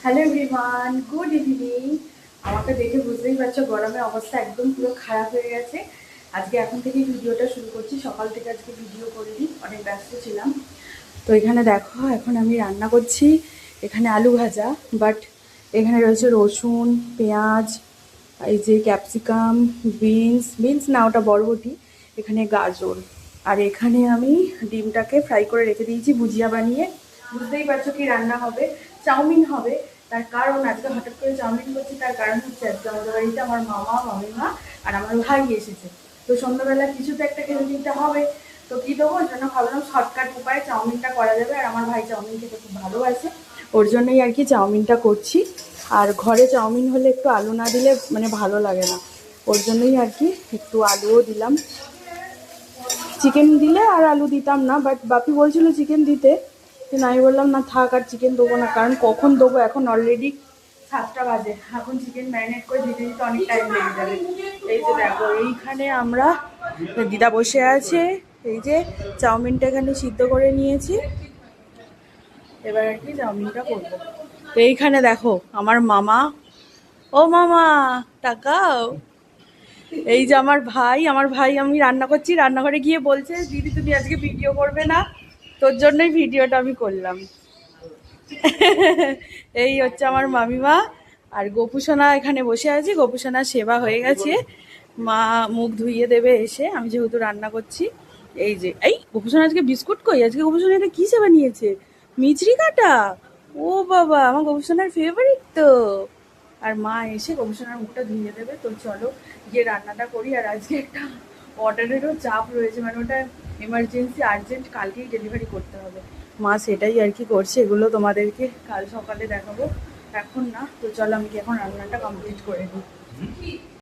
Hello everyone, good evening. আমাকে দেখে বুঝতেই পারছো গরমের অবস্থা একদম পুরো খারাপ হয়ে গেছে। আজকে এখন থেকে ভিডিওটা শুরু করছি, সকাল থেকে আজকে ভিডিও করিনি, অনেক ব্যস্ত ছিলাম। তো এখানে দেখো এখন আমি রান্না করছি, এখানে আলু ভাজা, বাট এখানে রয়েছে রসুন, পেঁয়াজ, এই যে ক্যাপসিকাম, বিনস না ওটা বরবটি, এখানে গাজর, আর এখানে আমি ডিমটাকে ফ্রাই করে রেখে দিয়েছি ভুজিয়া বানিয়ে। বুঝতেই পারছো কি রান্না হবে, চাউমিন হবে। তার কারণ আজকে হঠাৎ করে চাউমিন করছি, তার কারণ হচ্ছে আজকে আমাদের বাড়িতে আমার মামা মামিমা আর আমার ভাই এসেছে। তো সন্ধ্যাবেলা কিছু তো একটা খেতে দিতে হবে, তো কী দেবো, ওই জন্য ভাবলাম শর্টকাট উপায়ে চাউমিনটা করা যাবে। আর আমার ভাই চাউমিন খেতে খুব ভালোবাসে, ওর জন্যই আর কি চাউমিনটা করছি। আর ঘরে চাউমিন হলে একটু আলু না দিলে মানে ভালো লাগে না, ওর জন্যই আর কি একটু আলুও দিলাম। চিকেন দিলে আর আলু দিতাম না, বাট বাপি বলছিল চিকেন দিতে, কিন্তু আমি বললাম না থাক, আর চিকেন দেবো না, কারণ কখন দেবো, এখন অলরেডি 7টা বাজে, এখন চিকেন ম্যারিনেট করে দিতে দিতে অনেক টাইম লেগে যাবে। এই যে দেখো এইখানে আমরা দিদা বসে আছে, এই যে চাউমিনটা এখানে সিদ্ধ করে নিয়েছি, এবার আর কি চাউমিনটা করবো। তো এইখানে দেখো আমার মামা, ও মামা তাকাও, এই যে আমার ভাই আমি রান্না করছি, রান্নাঘরে গিয়ে বলছে দিদি তুমি আজকে ভিডিও করবে না, তোর জন্যই ভিডিওটা আমি করলাম। এই হচ্ছে আমার মামিমা। আর গোপুসোনা এখানে বসে আছে, গোপুসোনার সেবা হয়ে গেছে, মা মুখ ধুইয়ে দেবে এসে, আমি যেহেতু রান্না করছি। এই যে এই গোপুসোনা আজকে বিস্কুট কই, আজকে গোপুসোনা এটা কি সেবা নিয়েছে, মিচড়ি কাটা, ও বাবা আমার গোপুসোনার ফেভারিট তো। আর মা এসে গবেষণার মুখটা ধুয়ে দেবে। তো চলো গিয়ে রান্নাটা করি। আর আজকে একটা অর্ডারেরও চাপ রয়েছে, মানে ওটা এমার্জেন্সি আর্জেন্ট, কালকেই ডেলিভারি করতে হবে। মা সেটাই আর কি করছে, এগুলো তোমাদেরকে কাল সকালে দেখাবো, এখন না। তো চলো আমি কি এখন রান্নাটা কমপ্লিট করে দিই।